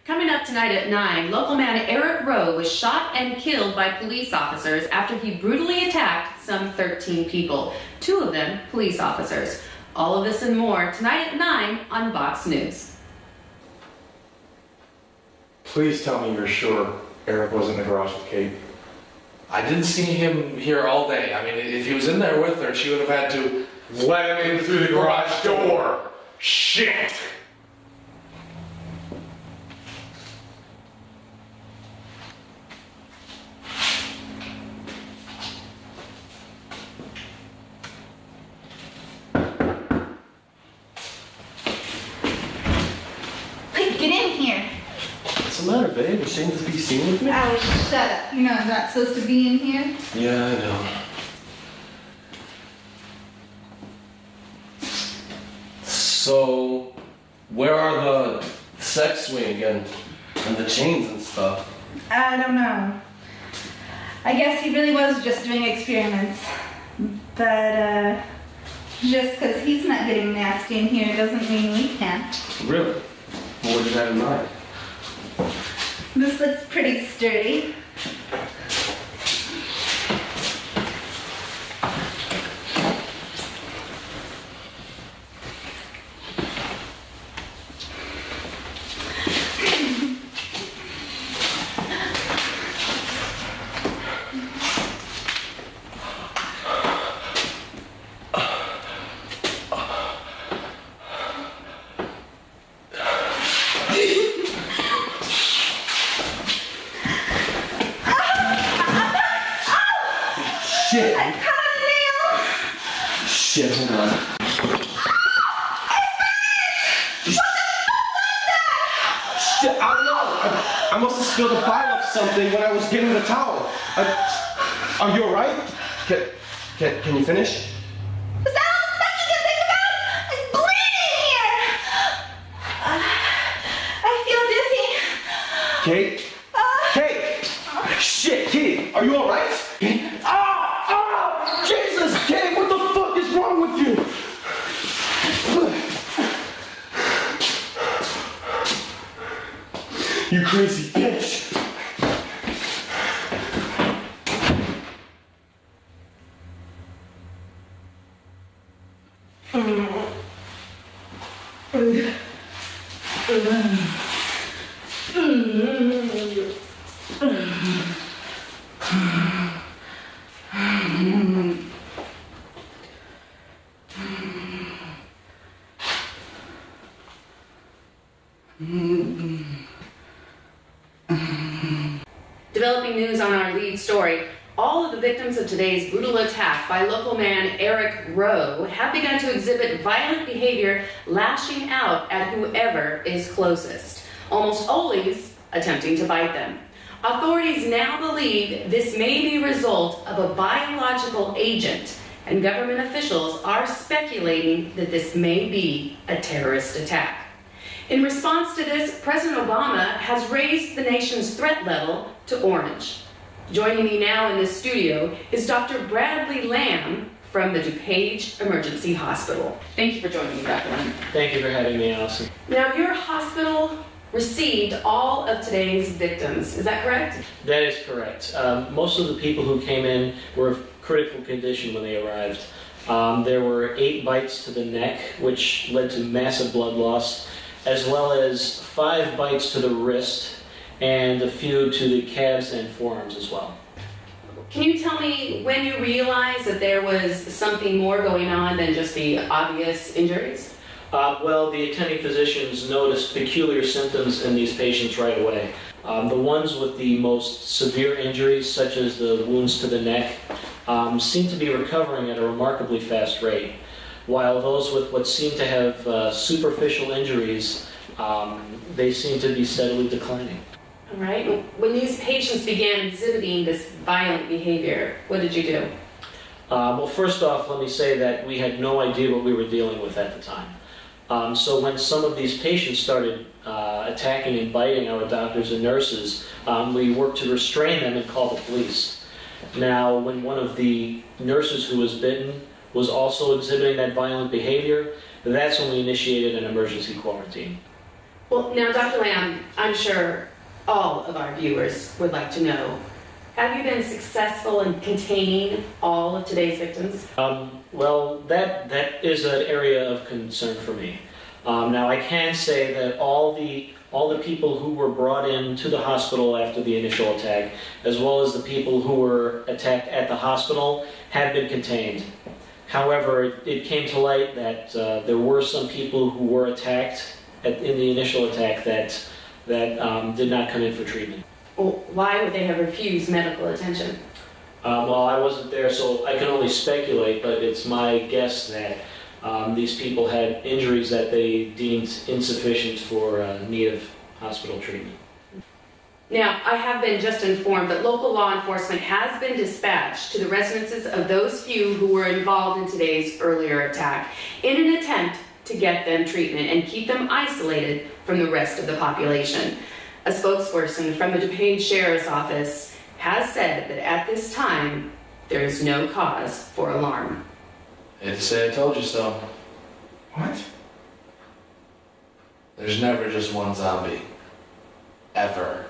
Coming up tonight at 9, local man Eric Rowe was shot and killed by police officers after he brutally attacked some 13 people, 2 of them police officers. All of this and more tonight at 9 on Box News. Please tell me you're sure Eric was in the garage with Kate. I didn't see him here all day. I mean, if he was in there with her, she would have had to let him in through the garage door. Shit! What's the matter, babe? Ashamed to be seen with me? Oh, shut up. You know I'm not supposed to be in here. Yeah, I know. So, where are the sex swing and the chains and stuff? I don't know. I guess he really was just doing experiments. But, just because he's not getting nasty in here doesn't mean we can't. Really? What did you have in mind? This looks pretty sturdy. Shit! I cut a nail! Shit, hold on. Shit, I don't know. I must have spilled a bottle of something when I was getting the towel. Are you alright? Can you finish? Is that all Becky can think about? I'm bleeding here! I feel dizzy. Kate? Kate! Shit, Kate, are you alright? Jesus, Kate, what the fuck is wrong with you? You crazy bitch. Developing news on our lead story. All of the victims of today's brutal attack by local man Eric Rowe have begun to exhibit violent behavior, lashing out at whoever is closest, almost always attempting to bite them. Authorities now believe this may be a result of a biological agent, and government officials are speculating that this may be a terrorist attack. In response to this, President Obama has raised the nation's threat level to orange. Joining me now in the studio is Dr. Bradley Lamb from the DuPage Emergency Hospital. Thank you for joining me, Dr. Lamb. Thank you for having me, Allison. Now, your hospital received all of today's victims, is that correct? That is correct. Most of the people who came in were of critical condition when they arrived. There were 8 bites to the neck, which led to massive blood loss, as well as 5 bites to the wrist, and a few to the calves and forearms as well. Can you tell me when you realized that there was something more going on than just the obvious injuries? Well, the attending physicians noticed peculiar symptoms in these patients right away. The ones with the most severe injuries, such as the wounds to the neck, seem to be recovering at a remarkably fast rate, while those with what seem to have superficial injuries, they seem to be steadily declining. All right. When these patients began exhibiting this violent behavior, what did you do? Well, first off, let me say that we had no idea what we were dealing with at the time. So when some of these patients started attacking and biting our doctors and nurses, we worked to restrain them and call the police. Now, when one of the nurses who was bitten was also exhibiting that violent behavior, that's when we initiated an emergency quarantine. Well, now, Dr. Lamb, I'm sure all of our viewers would like to know, have you been successful in containing all of today's victims? Well, that is an area of concern for me. Now, I can say that all the people who were brought in to the hospital after the initial attack, as well as the people who were attacked at the hospital, have been contained. However, it came to light that there were some people who were attacked in the initial attack that did not come in for treatment. Well, why would they have refused medical attention? Well, I wasn't there, so I can only speculate, but it's my guess that these people had injuries that they deemed insufficient for need of hospital treatment. Now, I have been just informed that local law enforcement has been dispatched to the residences of those few who were involved in today's earlier attack in an attempt to get them treatment and keep them isolated from the rest of the population. A spokesperson from the DuPage Sheriff's Office has said that at this time, there is no cause for alarm. Hate to say I told you so. What? There's never just one zombie. Ever.